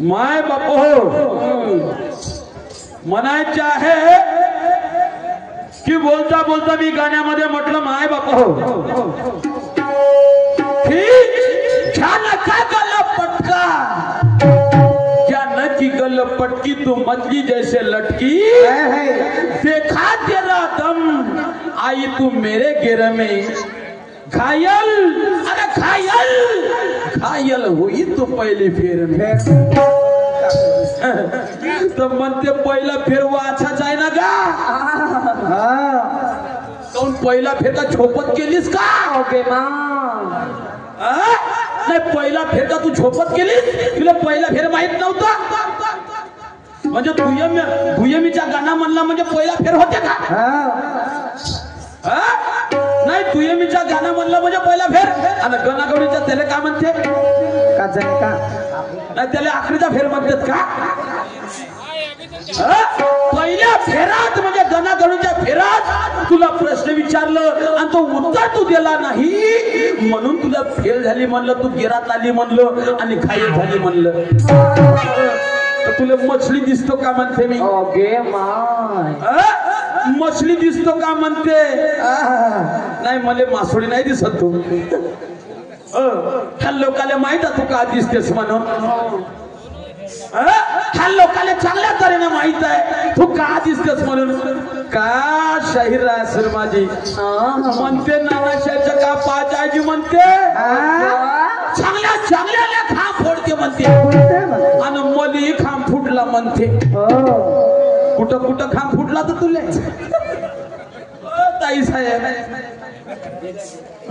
माय बापू म्हणायचे आहे की बोलता बोलता मी गाण्यामध्ये म्हटलं माय बापू क्या पटका क्या न की गल पटकी तू मछली जैसे लटकी देखा तेरा दम आई तू मेरे गिर में घायल अरे घायल घायल हुई तो पहली फेर में तो म्हणते पहिला फेर वाचा जाय ना गा कोण पहिला फेर का झोपत केलीस का ओके नाही पहिला फेर का तू झोपत केलीस तुला पहिला फेर माहित नव्हता म्हणजे भुयमीचा गाणं म्हणला म्हणजे पहिला फेर होते का नाही तुयमीच्या गाणं म्हणलं म्हणजे पहिला फेर आणि गणागौरीच्या त्याला काय म्हणते का नाही त्याला आखरीचा फेर म्हणतात का पहिल्या फेरात म्हणजे गणागौरीच्या फेरात तुला प्रश्न विचारलं आणि तो उत्तर तू दिला नाही म्हणून तुला फेल झाली म्हणलं तू गिरात आली म्हणलं आणि घायल झाली म्हणलं तुला मछली दिसतो का म्हणते मी मछली दिसतो का म्हणते नाही मला मासोळी नाही दिसत तू ह्या लोकाला माहित आहे तू का दिसतेस म्हणून ह्या लोकाला चांगल्या तऱ्हेने माहित आहे तू का दिसतेस म्हणून का शाहीर सर माझी म्हणते नानाशाच्या का पाचाजी म्हणते चांगल्या चांगल्याला खांब फोडते म्हणते आणि मली खांब फुटला म्हणते कुठं कुठं खांब फुटला तर तुले ताई साहेब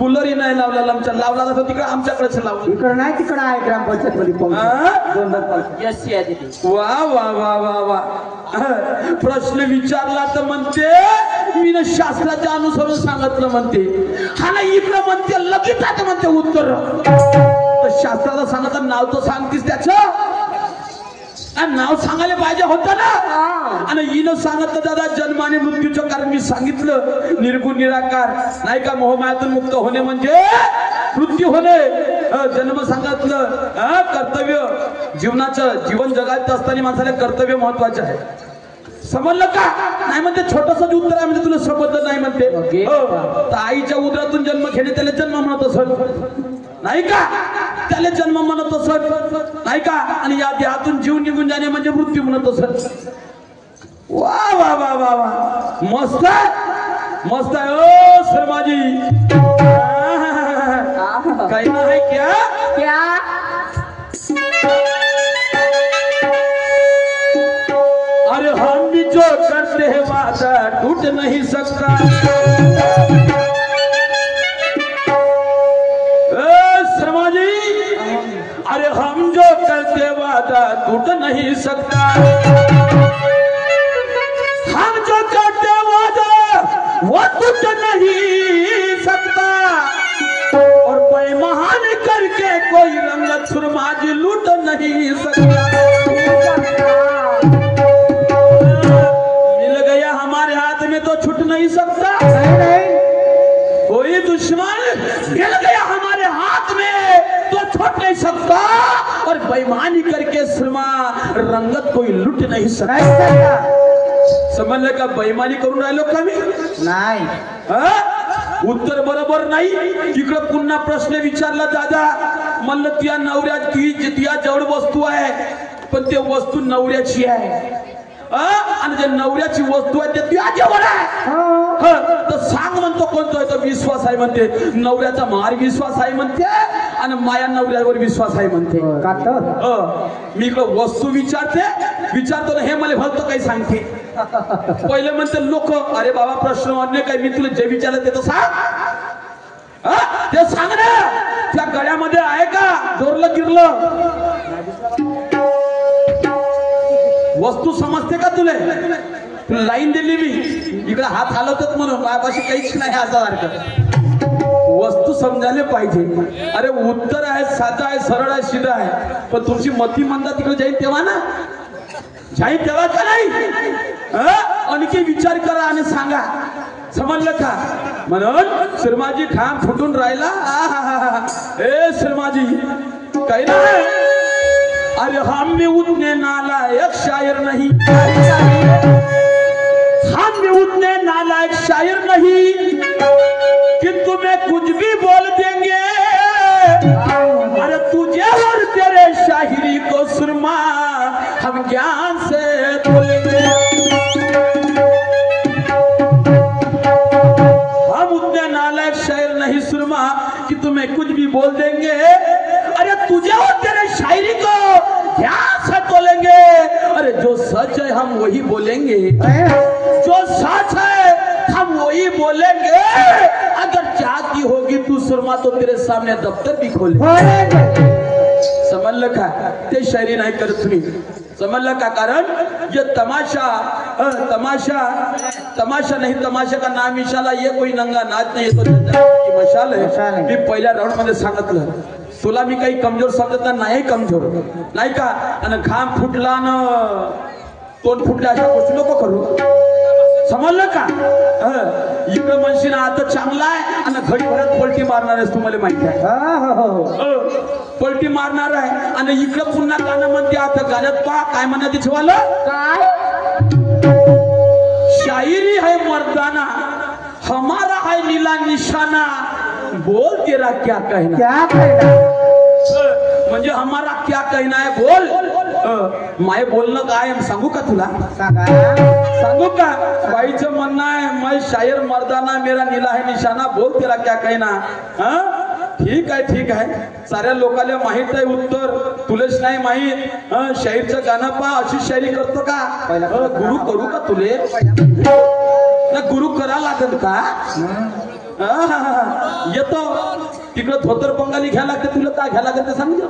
कूलरही नाही लावला आमच्या लावला तर तिकडे आमच्याकडेच लावलं इकडे नाही तिकडे आहे ग्रामपंचायत मध्ये वा वा वा वा वा प्रश्न विचारला तर म्हणते मी ना शास्त्राच्या अनुसरून सांगितलं म्हणते हा ना इकडे म्हणते लगेच आता म्हणते उत्तर शास्त्राला सांगता नाव तर सांगतीस त्याचं नाव सांगायला पाहिजे होतं ना आणि हिनं सांगितलं दादा जन्म आणि मृत्यूचं कारण मी सांगितलं निर्गुण निराकार नाही का मोहमायातून मुक्त होणे म्हणजे मृत्यू होणे जन्म सांगितलं कर्तव्य जीवनाचं जीवन जगायचं असताना माणसाला कर्तव्य महत्वाचं आहे समजलं का नाही म्हणते छोटस उत्तर आहे म्हणजे तुला समजलं नाही म्हणते तर आईच्या उदरातून जन्म घेणे त्याला जन्म म्हणत असत नाही का त्याला जन्म म्हणत असत नाही का आणि या देहातून जीव निघून जाणे म्हणजे मृत्यू म्हणत असत वा वा वा वा वा मस्त मस्त आहे ओ शर्माजी काही नाही क्या क्या अरे हम भी जो करते हैं वादा टूट नहीं सकता अरे हम जो करते वादा टूट नहीं सकता हम जो करते वादा वो टूट नहीं सकता और बेईमान करके कोई रंगत सुरमाजी लूट नहीं सकता मिल गया हमारे हाथ में तो छूट नहीं सकता कोई दुश्मन मिल गया हमारे हाथ में तो छूट नहीं सकता और बेईमानी करके सुरमा रंगत कोई लूट नहीं सकता समजलं का बेईमानी करून राहिलो का मी नाही उत्तर बरोबर नाही इकडे पुन्हा प्रश्न विचारला दादा म्हणलं त्या नवऱ्या जवळ वस्तू आहे पण ते वस्तू नवऱ्याची आहे आणि जे नवऱ्याची वस्तू आहे ते तुझ्या जवळ आहे तर सांग म्हणतो कोणतो आहे तो विश्वास आहे म्हणते नवऱ्याचा मार विश्वास आहे म्हणते आणि माया नवऱ्यावर विश्वास आहे म्हणते मी इकडं वस्तू विचारतो ना हे मला भलतो काही सांगते पहिले म्हणते लोक अरे बाबा प्रश्न अन्य काही मी तुला जे विचारलं ते तर सांग ते सांग ना त्या गळ्यामध्ये आहे का चोरलं गिरलं वस्तू समजते का तुला लाईन दिली मी इकडे हात हलवतात म्हणून माझ्यापाशी काहीच नाही सारखं वस्तू समजायला पाहिजे अरे उत्तर आहे साधा आहे सरळ आहे सीधा आहे पण तुमची मती मंदा तिकडे जाईल तेव्हा ना जाईल तेव्हा का नाही आणखी विचार करा आणि सांगा समजलं का म्हणून शर्माजी खाम फुटून राहिला ए शर्माजी काही नाही अरे हम भी उतने नालायक शायर नहीं हम भी उतने नालायक शायर नहीं कि तुम्हें कुछ भी बोल देंगे अरे तुझे और तेरे शायरी को सुरमा हम ज्ञान से बोलेंगे हम उतने नालायक शायर नहीं सुरमा कि तुम्हें कुछ भी बोल देंगे अरे तुझे और तेरे शायरी को ध्यान से बोलेंगे अरे जो सच है हम वही बोलेंगे जो सच है हम वही बोलेंगे अगर चाहती होगी तू सुरमा तो तेरे सामने दफ्तर भी खोले समझलं का ते शायरी नाही करत तुम्ही समझलं का कारण ये तमाशा तमाशा नहीं तमाशा का नाम इशाला ये कोई नंगा नाच नाही तो की मशाल आहे मी पहिल्या राऊंड मध्ये सांगितलं तुला मी काही कमजोर समजत नाही कमजोर नाही का आणि घाम फुटला न तोंड फुटल्या अशा गोष्टी नको करू समजलं का इकडं म्हणशील आता चांगला आहे आणि घडी भरत पलटी मारणार आहेस तुम्हाला माहिती आहे पलटी मारणार आहे आणि इकडं पुन्हा गाणं म्हणते आता गाण्यात पहा काय म्हणत तिथवालं काय शायरी है मर्दाना हमारा है नीला निशाना बोल तेरा क्या कहना क्या कहना म्हणजे हमारा क्या कहना है बोल माय बोलणं काय सांगू का तुला सांगा सांगू का बाईचं म्हणणं आहे मैं शायर मर्दाना मेरा नीला है निशाना बोल तेरा क्या कहना ठीक आहे साऱ्या लोकांना माहित आहे उत्तर तुलेच नाही माहित शाहीरचं गाणं पहा अशी शायरी करतो का गुरु करू का तुले ना गुरु करा लागत का येतो तिकडं धोतर बंगाली घ्या लागते तुला काय घ्या लागत सांग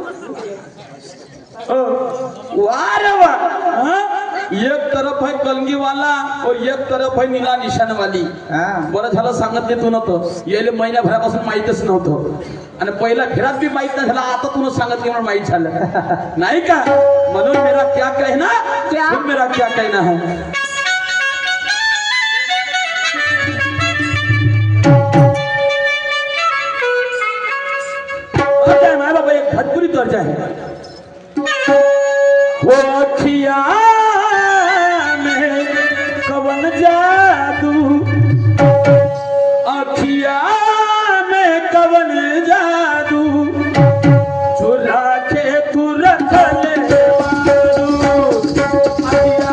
वा रे वा एक तरफ है कलंगी वाला और एक तरफ है नीला निशान वाली बरं झालं सांगत तू नव्हतं यायला महिन्याभरापासून माहितच नव्हतं आणि पहिला फिरात बी माहित नाही झाला आता तुला सांगत म्हणून माहित झालं नाही का म्हणून मेरा क्या कहना मेरा क्या कहना है बाबा एक भोजपुरी दर्जा है वो अखिया में कवन जादू अखिया में कवन जादू चुरा के तू रख ले अखिया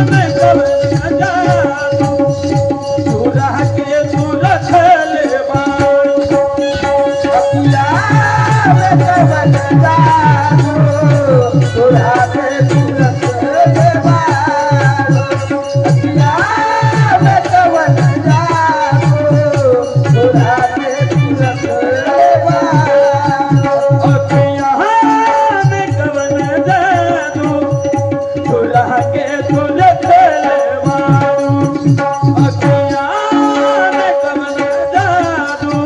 में कवन जादू चुरा के तू रख ले अखिया में कवन जादू चुरा के तू रख ले अखिया में कवन जादू चुरा के तू रख ले अखिया में कवन जादू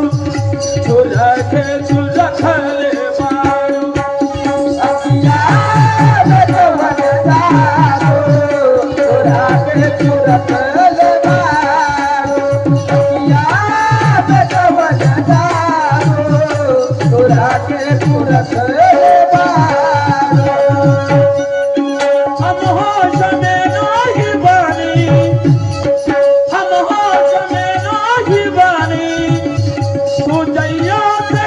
चुरा के तू रख ले अखिया में कवन जादू चुरा के तू रख ले तू जइयो से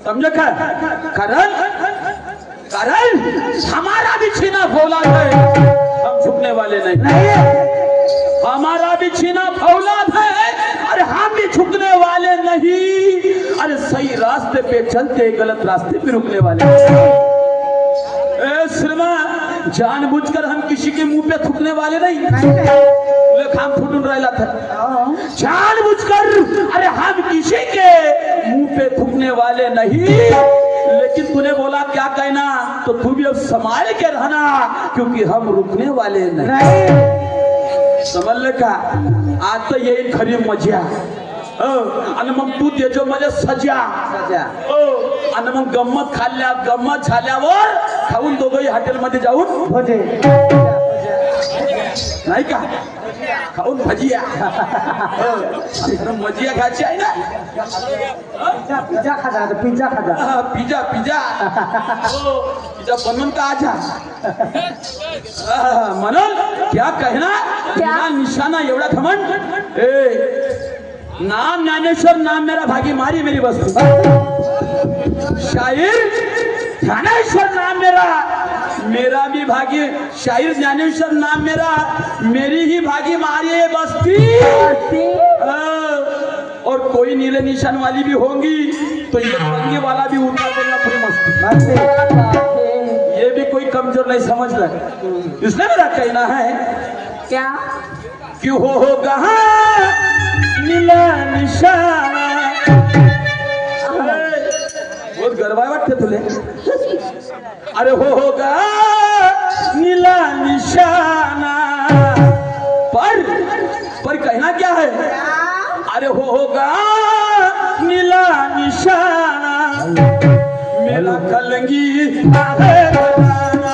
समझे क्या? कारण कारण हमारा भी छीना औलाद है, हम झुकने वाले नहीं। हमारा भी छीना औलाद है, अरे हम भी झुकने वाले नहीं। अरे सही रास्ते पे चलते, गलत रास्ते पे रुकने वाले। श्रीमान, जानबूझकर हम किसी के मुंह पे थूकने वाले नहीं। खाम फुटून राहिला था, जानबूझकर अरे हम किसी के मुंह पे थूकने वाले नहीं। लेकिन तूने बोला क्या कहना, तो तू भी अब संभाल के रहना, क्योंकि हम रुकने वाले नहीं। समझ का? आज तो येईल खरी मजा। आणि मग तू त्याच्या मध्ये सजा आणि मग गंमत गंमत झाल्यावर खाऊन दोघंही हॉटेलमध्ये जाऊन नाही का खाऊन भजिया मजिया खायची आहे ना। पिझ्झा खाजा, पिझ्झा खाजा, पिझ्झा पिझ्झा पिझ्झा बनवून का आजा म्हणून क्या कहना, क्या निशाना एवढा घमंड। नाम ज्ञानेश्वर, नाम मेरा भागी मारी मेरी वस्तु। शायर ज्ञानेश्वर नाम मेरा, मेरा भी भागी। शायर ज्ञानेश्वर नाम मेरा, मेरी ही भागी मारी है बस्ती। और कोई नीले निशान वाली भी होंगी तो ये रंगी वाला भी उठा देना पूरी मस्ती। ये भी कोई कमजोर नहीं समझ रहा। इसने मेरा कहना है क्या क्यों होगा नीला निशाना। बहुत गरबाय वाटते तुले। अरे होगा नीला निशाना, पर कहना क्या है? अरे होगा नीला निशाना, मेरा कलंगी आहे बनाना।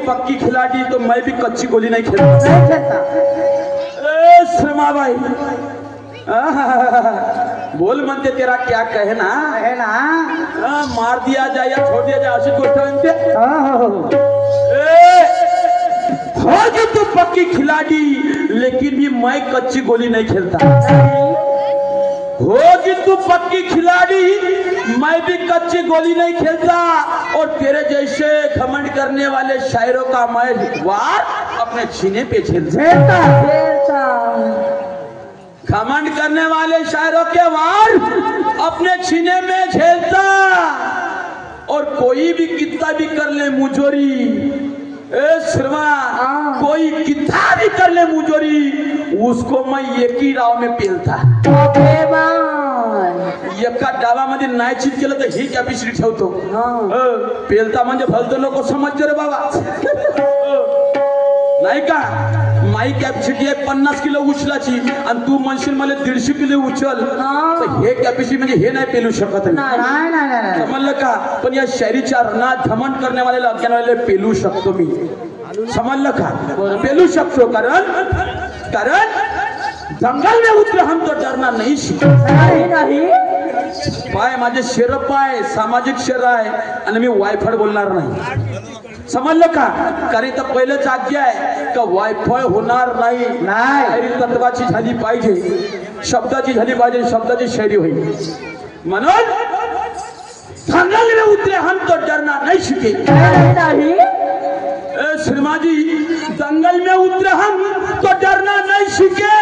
पक्की खिलाड़ी तो मैं भी कच्ची गोली नहीं खेलता। नहीं खेलता। श्रमा भाई बोल मनते तेरा क्या कहना है ना। मार दिया जाए या छोड़ दिया जाए अशी गोष्ट म्हणते। होगी तू पक्की खिलाड़ी लेकिन भी मैं कच्ची गोली नहीं खेलता। होगी तू पक्की खिलाड़ी मैं भी कच्ची गोली नहीं खेलता और तेरे जैसे घमंड करने वाले शायरों का मैं वार अपने सीने पे झेलता। घमंड करने वाले शायरों के वार अपने सीने में झेलता और कोई भी कितना भी कर ले मुजोरी श्रमा कोई कितना भी कर ले मुजोरी उसको मैं एक ही राव में पेलता। एका डावामध्ये नाही चित केलं तर ही कॅपॅसिटी ठेवतो। पेलता म्हणजे भलतं लोक समजते रे बाबा नाही का। माई कॅपॅसिटी आहे 50 किलो उचलाची आणि तू म्हणशील मला 150 किलो उचल तर हे कॅपॅसिटी म्हणजे हे नाही पेलू शकत नाही। समजलं का। पण या शहरीच्या रणात घमंड करने वाले अज्ञानवाले पेलू शकतो मी। समजलं का। पेलू शकतो कारण जंगल में उतरे हम तो डरना नहीं नहीं। पाय माझे शेर पाय सामाजिक शेर आहे आणि मी वायफळ बोलणार नाही। समजलं का। कारण तर पहिलेच आज्ञा आहे का वायफळ होणार नाही। तत्वाची झाली पाहिजे शब्दाची झाली पाहिजे शब्दाची शैली होईल म्हणून जंगल में उतरे हम तो डरना नहीं सीखे नहीं। श्रीमाजी जंगल में उतरे हम तो डरना नहीं सीखे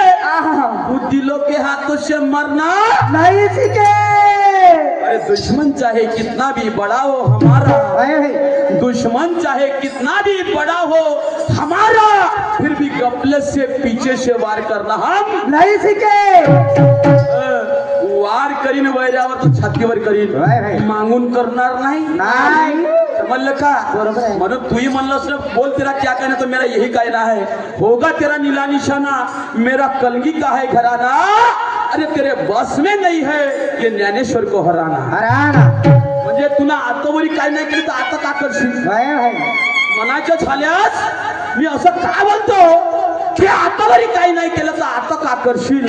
दिलों के हाथों से मरना नहीं सीखे। अरे दुश्मन चाहे कितना भी बड़ा हो हमारा दुश्मन चाहे कितना भी बड़ा हो हमारा फिर भी गपले से पीछे से वार करना हम नहीं सीखे। वार करीन वैरावर तो छातीवर करीन मागून करणार नाही। समझ का। म्हणून तूही म्हणलंस बोल तेरा क्या कहना तो मेरा यही कहना है होगा तेरा नीला निशाना मेरा कलगी का है घराना। अरे तेरे बस में नहीं है ये ज्ञानेश्वर को हराना। म्हणजे तुला आतावरी काय नाही केलं तर आता का करशील मनाच्या झाल्यास मी असं का बोलतो की आतावरी काय नाही केलं तर आता का करशील।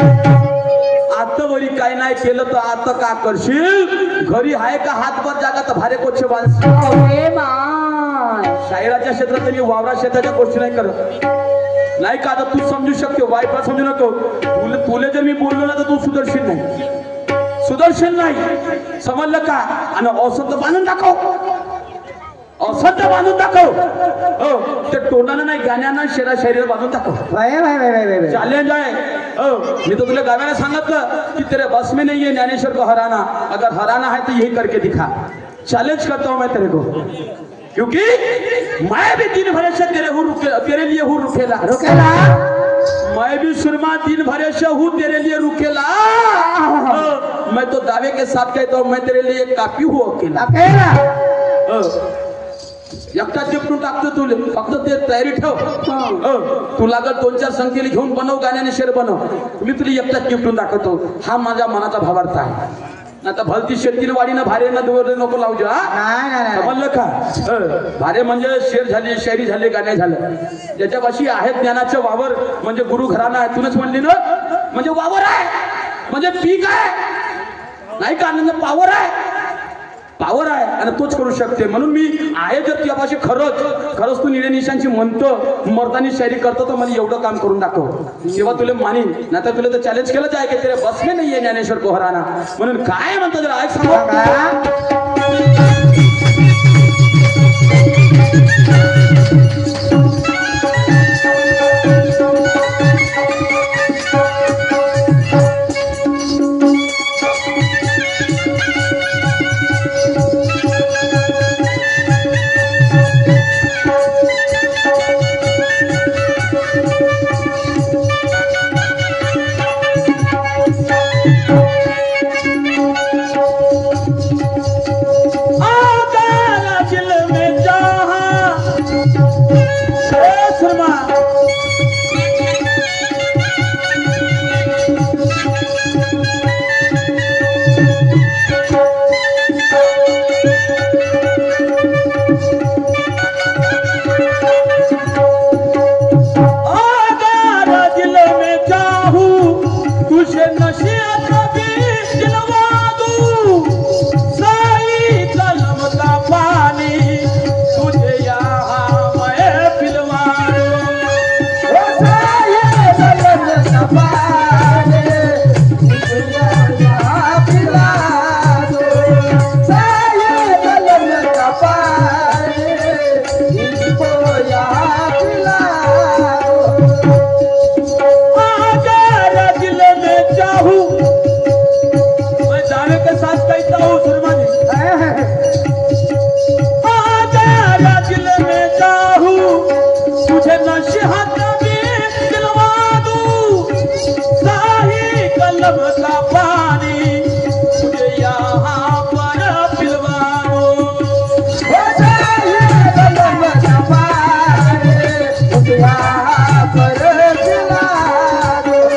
आतावरी काय नाही केलं तर आता का करशील। घरी आहे का हातभर जागा तर भारे कोचे बांध। शायराच्या क्षेत्रात मी वावरा क्षेत्राच्या गोष्टी नाही करत नाही का। आता तू समजू शकते वाईफा समजू नको तुले जर मी बोललो ना तर तू सुदर्शन नाही। समजलं का। आणि औषध बांधून दाखव औषध बांधून दाखव ते टोनानं नाही गाण्यानं शेरा शरीर बांधून दाखव। चॅलेंज आहे मी तो तुला गाण्याने सांगितलं की तेरे बस में नहीं है ज्ञानेश्वर को हराना। अगर हराना है तो यही करके दिखा। चैलेंज करता हूं मैं तेरे को क्योंकि मैं भी दिन भर से तेरे लिए हूँ रुकेला मैं भी सुरमा दिन भर से हूँ तेरे लिए रुकेला। मैं तो दावे के साथ कहता हूँ मैं तेरे लिए काफी हूँ अकेला। एकटा चिपटून टाकतो तुले फक्त ते तयारी ठेव। तू लागल 2-4 संख्येला घेऊन बनव गाण्याने शेर बनव मी तुला एकटा चिपटून दाखवतो। हा माझ्या मनाचा भावार्थ आहे। आता भलती शेतील वाडीनं भारे न नको लावू जा। समजलं का। भारे म्हणजे शेर झाली शायरी झाली गाणे झालं ज्याच्यापाशी आहे ज्ञानाचं वावर म्हणजे गुरु घराणा आहे। तुनच म्हणली ना म्हणजे वावर आहे म्हणजे पीक आहे नाही का आनंद पावर आहे आणि तोच करू शकते। म्हणून मी आहे जर तुझ्यापाशी खरंच तू निळे निशांची म्हणतो मर्दानी शायरी करतो तर मला एवढं काम करून दाखव तेव्हा तुला मानीन नाही तर तुला तर चॅलेंज केलंच आहे की तेरे बस में नाही आहे ज्ञानेश्वर को हराना। म्हणून काय म्हणतो जरा ऐक सांगू तुझे नशियात भी दिलवा दूं साई कलम का पानी तुझे यहाँ मैं पिलवा दूं साई कलम का पानी तुझे यहाँ पिला दूं साई कलम का पानी तुझको यहाँ पिला आजा दिल में चाहूं मैं दावे के साथ कहता हूँ सुरमा जी आजा दिल में चाहूं तुझे नशिहत भी दिलवा दूं साही कलम का पानी तुझे यहाँ पर पिलवाऊं कलम का पानी तुझे यहाँ पर पिला दूं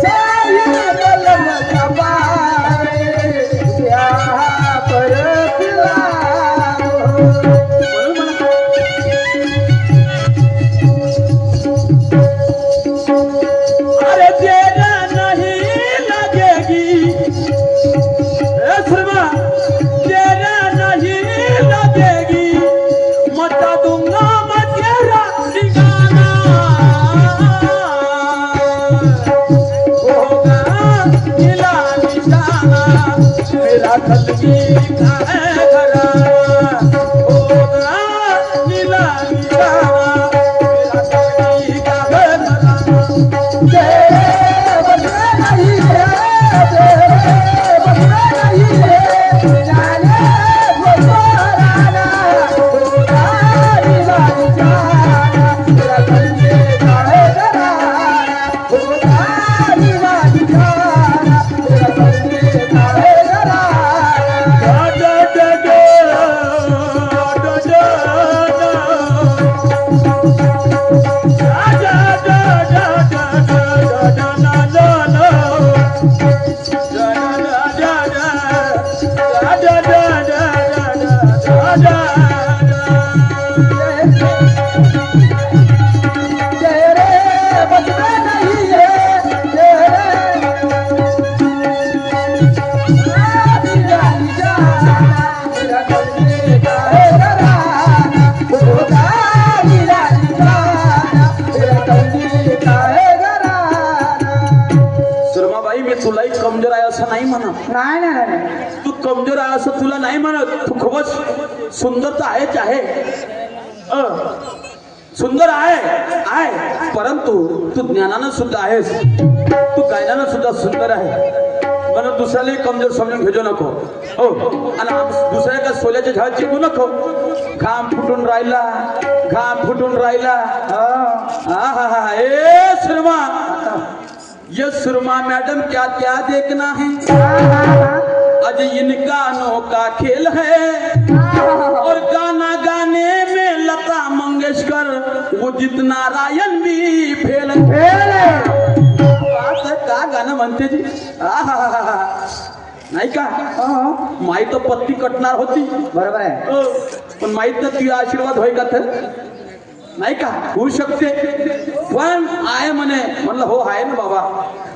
साई कलम का पानी तुझे यहाँ पर पिला दूं अरे देर नहीं लगेगी ए सुरमा देर नहीं लगेगी मचा दूंगा मैं तेरा ठिकाना होगा नीला निशाना मेरा कलमी का है घराना होगा नीला निशाना मेरा कलमी का है घराना तेरे बदले नहीं है तेरे बदले नहीं है जाने वो तोराना खुदा निवाज जाना तेरा कलमे का है घराना खुदा निवाज जाना तेरा कलमे का है घराना तेरे बदले नहीं है तेरे जानी जाना तेरा कलमे का है घराना खुदा निवाज जाना तेरा कलमे का है घराना सुरमाबाई मी तुलाही कमजोर आहे असं नाही म्हणत नाही नाही नाही तू कमजोर आहे असं तुला नाही म्हणत तू खूपच सुंदर तर आहेच आहे सुंदर आहे परंतु तू ज्ञानानं सुद्धा आहेस तू गायनानं सुद्धा सुंदर आहे म्हणून दुसऱ्यालाही कमजोर समजून घेजो नको हो आणि दुसऱ्या का सोल्याच्या झाड चिकू नको घाम फुटून राहिला हा ए सुरमा ये सुरमा मैडम क्या क्या देखना है आज इनका अनोखा खेल है और गाना गाने में लता मंगेशकर उदित नारायण भी फेल है का गाणं म्हणते जी नाही का माई तर पत्ती कटणार होती बरोबर आहे पण माहित ना तुझा आशीर्वाद होय का तर नाही का होऊ शकते पण आहे म्हणे म्हणलं हो आहे ना बाबा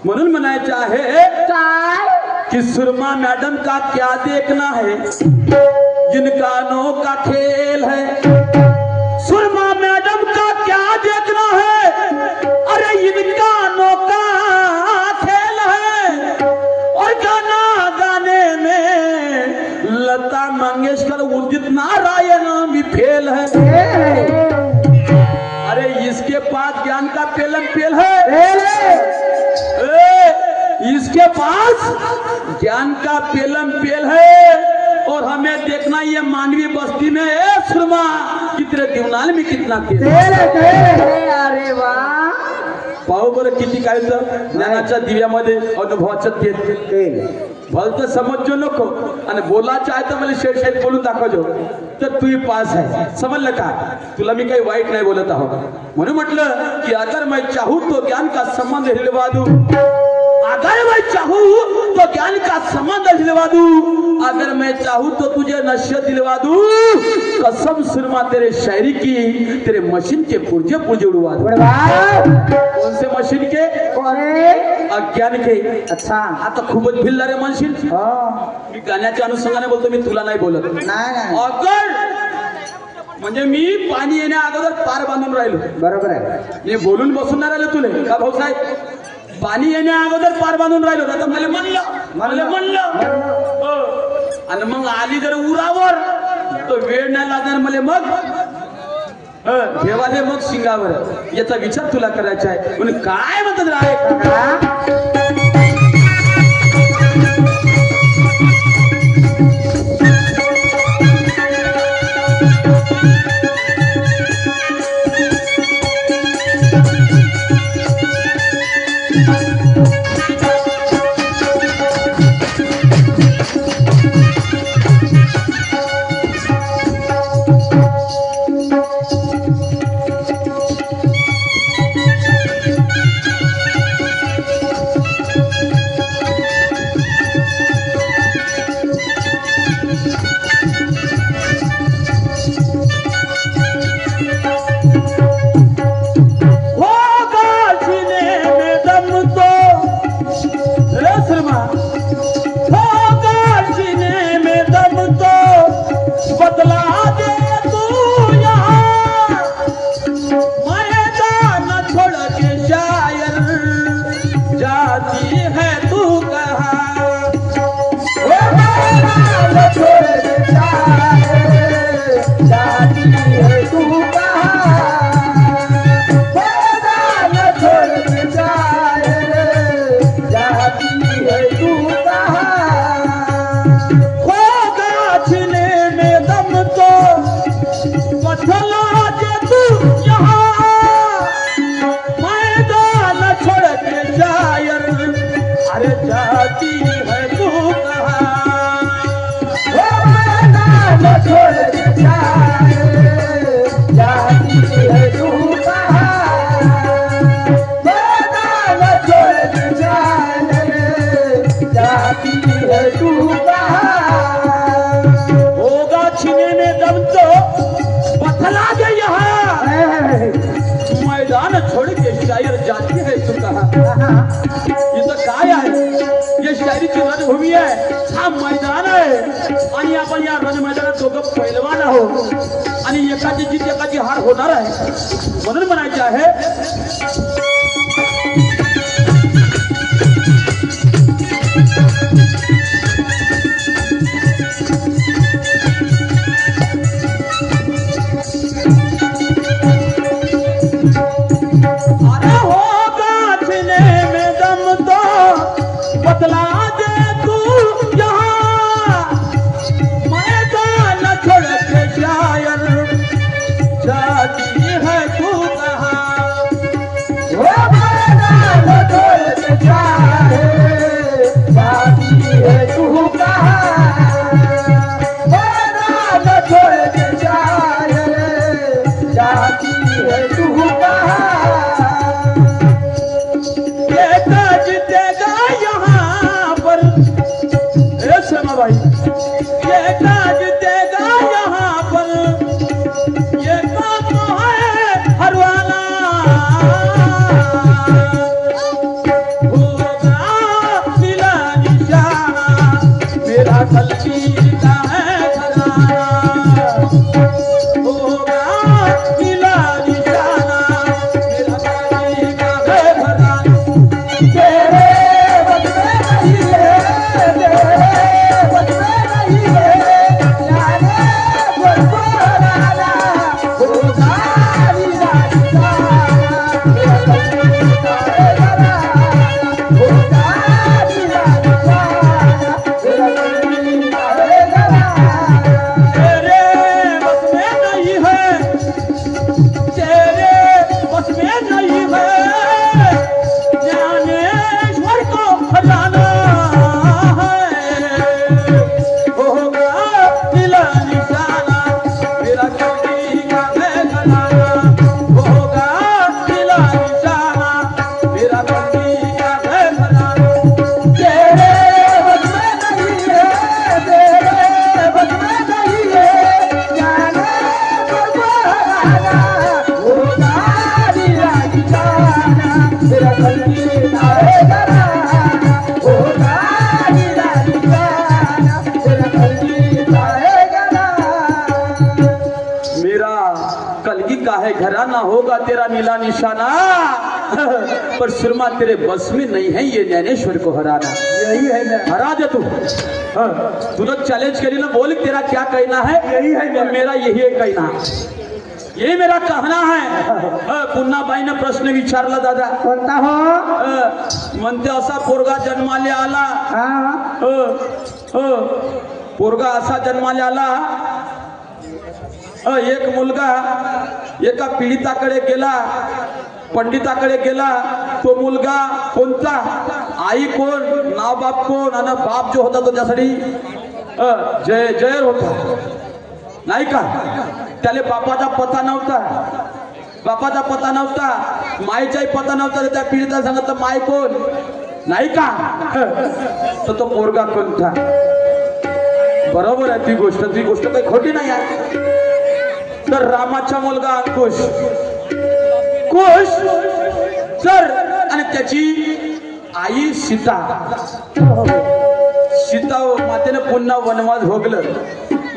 म्हणून म्हणायचं आहे काय कि सुरमा मैडम का क्या देखना है जिनका अनोखा खेल है सुरमा मैडम का क्या देखना है अरे इनका अनोखा खेल है और गाना गाने में लता मंगेशकर उदित नारायण भी फेल है अरे इसके पास ज्ञान का पेलन पेल है इसके पास ज्ञान का पेलम पेल है और हमें देखना ये मानवी बस्ती में सुरमा कितने दिवनाल में कितना अरे वाह पाहू बरं किती काय तर ज्ञानाच्या दिव्यामध्ये अनुभवाचं तेल भलत समजो नको आणि बोलायचं आहे तर मला शेट बोलून दाखवजो तर तू पास आहे समजलं का तुला मी काही वाईट नाही बोलत आहोत म्हणून म्हटलं की अगर मैं चाहूं तो ज्ञान का संबंध हिलवा दूं अगर मैं चाहूँ तो ज्ञान का समंदर दिलवा दूं, अगर मैं चाहूँ तो तुझे नशे दिलवा दूं। कसम सुरमा तेरे शायरी की, तेरे मशीन के पुर्जे पुर्जे उड़वा दूं। कौन से मशीन के? अज्ञान के। अच्छा आता खूपच भिल्ला रे मशीन। मी गाण्याच्या अनुषंगाने बोलतो, मी तुला नाही बोलत। नाही अगर म्हणजे मी पाणी येण्या अगोदर पार बांधून राहिलो, बरोबर आहे। मी बोलून बसून नाही राहिलो तुले का भाऊसाहेब? पाणी येण्या अगोदर पार बांधून राहिलो ना, तर मला म्हणलं हो. आणि मग आली जर उरावर तर वेळ नाही लागणार मला, मग ठेवा दे मग शिंगावर। याचा विचार तुला करायचा आहे म्हणून काय म्हणतात राय? इथं काय आहे? या शायरीची रणभूमी आहे, हा मैदान आहे आणि आपण या रण मैदानात दोघं पैलवान आहोत आणि एकाची जीत एकाची हार होणार आहे म्हणून म्हणायचे आहे। बतला दे तू यहाँ, मैदान छोड़ के शायर जाती है तू कहाँ? वो मैदान छोड़ के शायर जाती है तू कहाँ? मैदान छोड़ के शायर जाती है तू कहाँ? भाई ये ताज देगा यहाँ पर, ये काम है हर वाला होगा होगा तेरा नीला निशाना, पर सुरमा तेरे बस में नहीं है ये ज्ञानेश्वर को हराना। यही है ना, हरा दे तू। तू तो चैलेंज करी ना, बोल तेरा क्या कहना है। यही है ना। मेरा यही है कहना, ये मेरा कहना है। पुन्हा बाईने प्रश्न विचारला दादा, कोणता हो? म्हणते असा पोरगा जन्माले आला, हा पोरगा असा जन्माले आला, एक मुलगा एका पीडिताकडे गेला, पंडिताकडे गेला. तो मुलगा कोणता, आई कोण, नाव बाप कोण, आणि बाप जो होता तो त्यासाठी जय जय होता नाही का. त्याला बापाचा पता नव्हता, बापाचा पता नव्हता, मायचाही पता नव्हता. त्या पीडिता सांगितलं माय कोण नाही का, तर तो पोरगा कोणता. बरोबर आहे ती गोष्ट काही खोटी नाही आहे. तर रामाचा मुलगा अंकुश, कुश तर, आणि त्याची आई सीता. सीता मातेने पुन्हा वनवास भोगलं,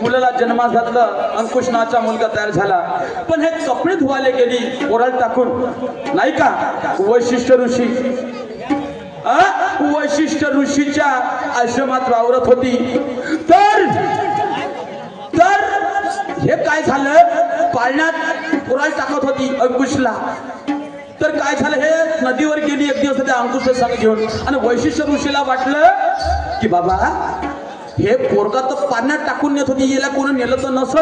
मुलाला जन्मास घातलं, अंकुश नावाचा मुलगा तयार झाला. पण हे कपडे धुवाले गेली ओराळ टाकून नाही का. वैशिष्ट ऋषी वैशिष्ट ऋषीच्या आश्रमात वावरत होती. तर हे काय झालं, पाळण्यात ओराळ टाकत होती अंकुशला. तर काय झालं, हे नदीवर गेली एक दिवस त्या अंकुशला संग घेऊन. आणि वैशिष्ट ऋषीला वाटलं की बाबा हे पोरगा तर पाण्यात टाकून नेत होती, याला कोणी नेलं तर नसत.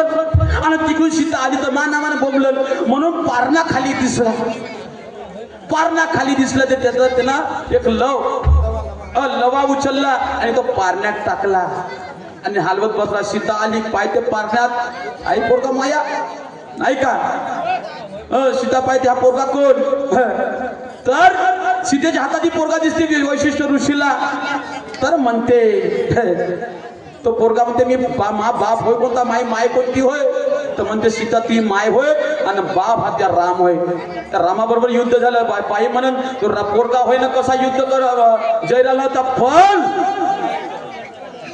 आणि तिकडून सीता आली तर मानामाने बोंबलं, म्हणून पारणा खाली दिसला. पारणा खाली दिसला तर त्याचा त्यांना एक लवा उचलला आणि तो पारण्यात टाकला आणि हलवत बसला. सीता आली, पाय ते पारण्यात, आई पोरगा माया नाही का. सीता पाहिजे हा पोरगा कोण, तर सीतेच्या हातात ही पोरगा दिसते वैशिष्ट ऋषीला. तर म्हणते तो पोरगा म्हणते मी बाप होय कोणता, माय कोणती होय. तर म्हणते सीता ती माय होय आणि बाप हा त्या राम होय. त्या रामाबरोबर युद्ध झालं. बाई म्हणून तो पोरगा होय ना कसा युद्ध कर जयराला होता.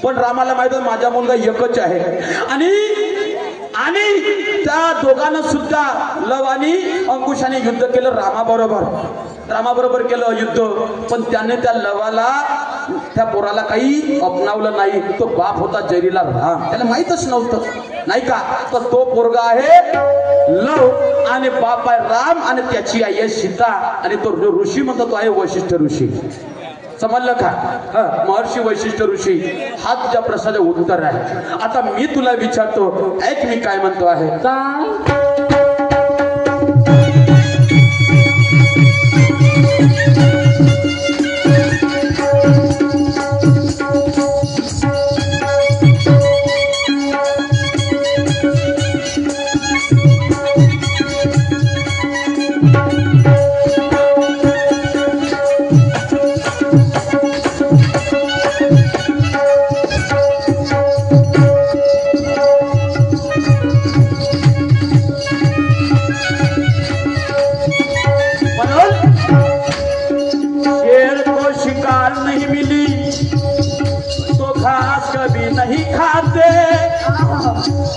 पण रामाला माहित माझा मुलगा एकच आहे. आणि त्या दोघांना सुद्धा लव आणि अंकुशाने युद्ध केलं रामाबरोबर केलं युद्ध. पण त्याने त्या लवाला, त्या पोराला काही अपनावलं नाही. तो बाप होता जयरीला राम, त्याला माहीतच नव्हतं नाही का. तर तो पोरगा आहे लव आणि बाप आहे राम आणि त्याची आई आहे सीता. आणि तो ऋषी म्हणतो तो आहे वैशिष्ट ऋषी. समजलं का. महर्षी वैशिष्ट ऋषी हा तुझ्या प्रश्नाचं उत्तर आहे. आता मी तुला विचारतो, ऐक मी काय म्हणतो आहे.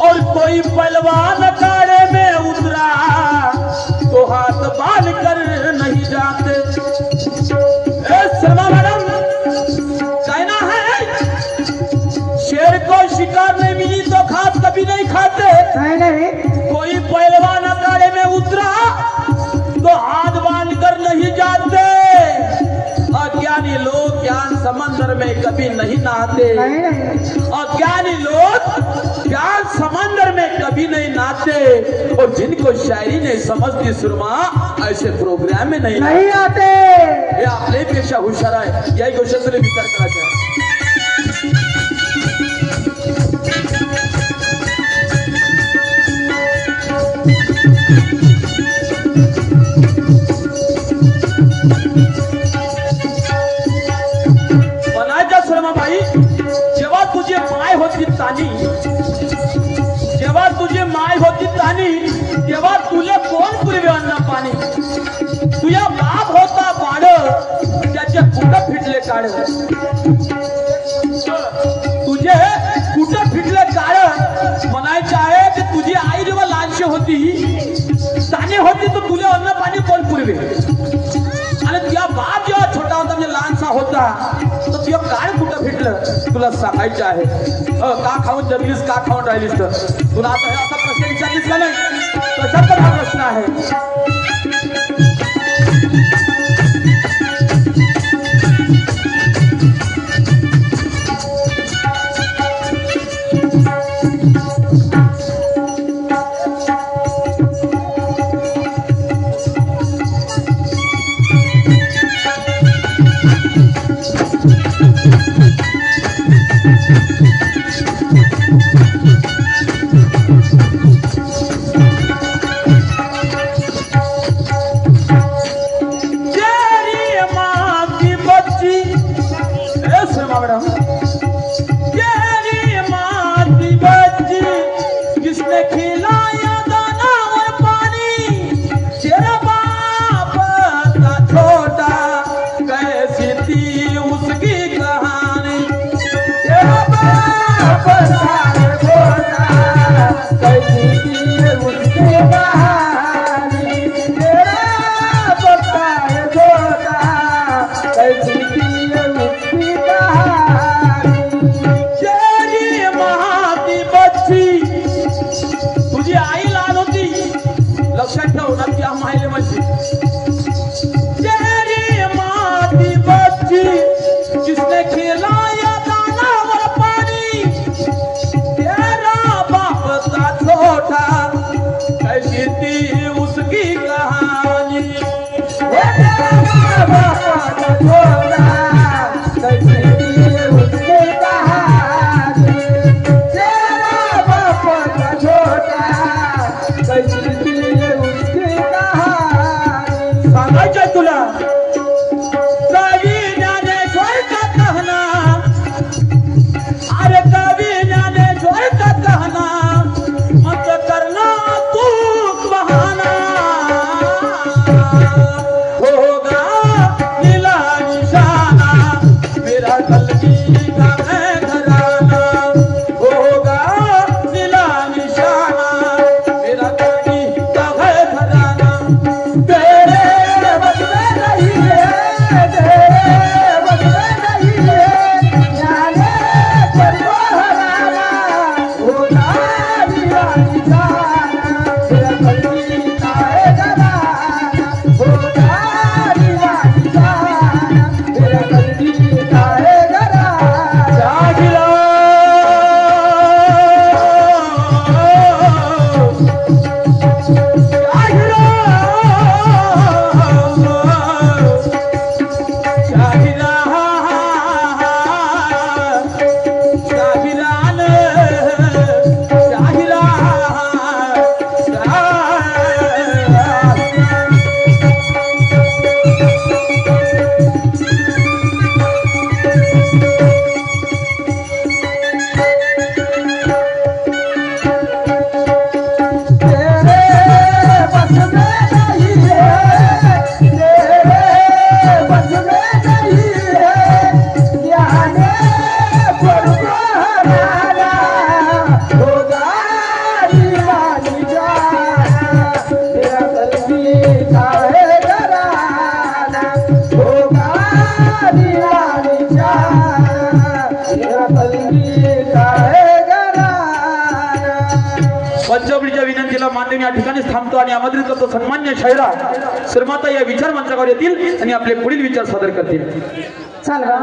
और कोई पहलवान अखाड़े में उतरा तो हाथ बांध कर नहीं जाते. शर्मा मैडम कहना है शेर को शिकार नहीं मिली तो घास कभी नहीं खाते. नहीं कोई पहलवान अखाड़े में उतरा तो हाथ बांध कर नहीं जाते. अज्ञानी लोग ज्ञान समंदर में कभी नहीं नहाते. अज्ञानी लोग ज्ञान समंदर में कभी नहीं नहाते. और जिनको शायरी नहीं समझती सुरमा ऐसे प्रोग्राम में नहीं आते. हे आपल्यापेक्षा हुशार आहे. याही गोष्ट तुला विचार करायचा. म्हणायच्या सुरमाबाई, जेव्हा तुझी माय होती तानी, जेव्हा तुझी माय होती तानी, तेव्हा तुला कोण पुरवे अन्न पाणी. तुझ्या बाप होता बाळ, त्याचे कुठं फिटले काळ. तुझे कुठं फिटले काळ. म्हणायचे आहे की तुझी आई जेव्हा लहानशी होती, तानी होती, तर तुला फिरले आणि तुझ्या बाप जेव्हा छोटा होता म्हणजे लहानसा होता तर तुझं काय कुठं फिटलं तुला सांगायचं आहे. का खाऊन जगलीस का खाऊन राहिलीस तर तुला आता हे असा प्रश्न विचारलीस का नाही कशाचा हा प्रश्न आहे. तुझी आई लहान होती लक्षात ठेव ना ती माहिले म्हणजे तेरी माती बच्ची जिसने खिलाया दानावर पानी तेरा बाप था छोटा कैसी थी उसकी कहानी. तेरा बाप था छोटा कैसी थी उसकी कहानी. तेरा बाप था छोटा कैसी थी उसकी कहानी. सांगायचंय तुला कवी ज्ञानेश्वर का कहना अरे कवी ज्ञानेश्वर का कहना मत करना तू बहाना होगा नीला निशाना मेरा कलगी का है घराना होगा नीला निशाना मेरा कलगी का है घराना. तेरे बदले नहीं है तेरे बदले नहीं है जाने पर वो हराना होगा नीला निशाना मेरा कलगी का है घराना होगा नीला निशाना मेरा कलगी का है घराना. जागिरा पंचवडीच्या विनंतीला मान्य या ठिकाणी थांबतो आणि आमंत्रित करतो सन्मान्य शायरा श्रीमाता या विचार मंचावर येतील आणि आपले पुढील विचार सादर करतील. चला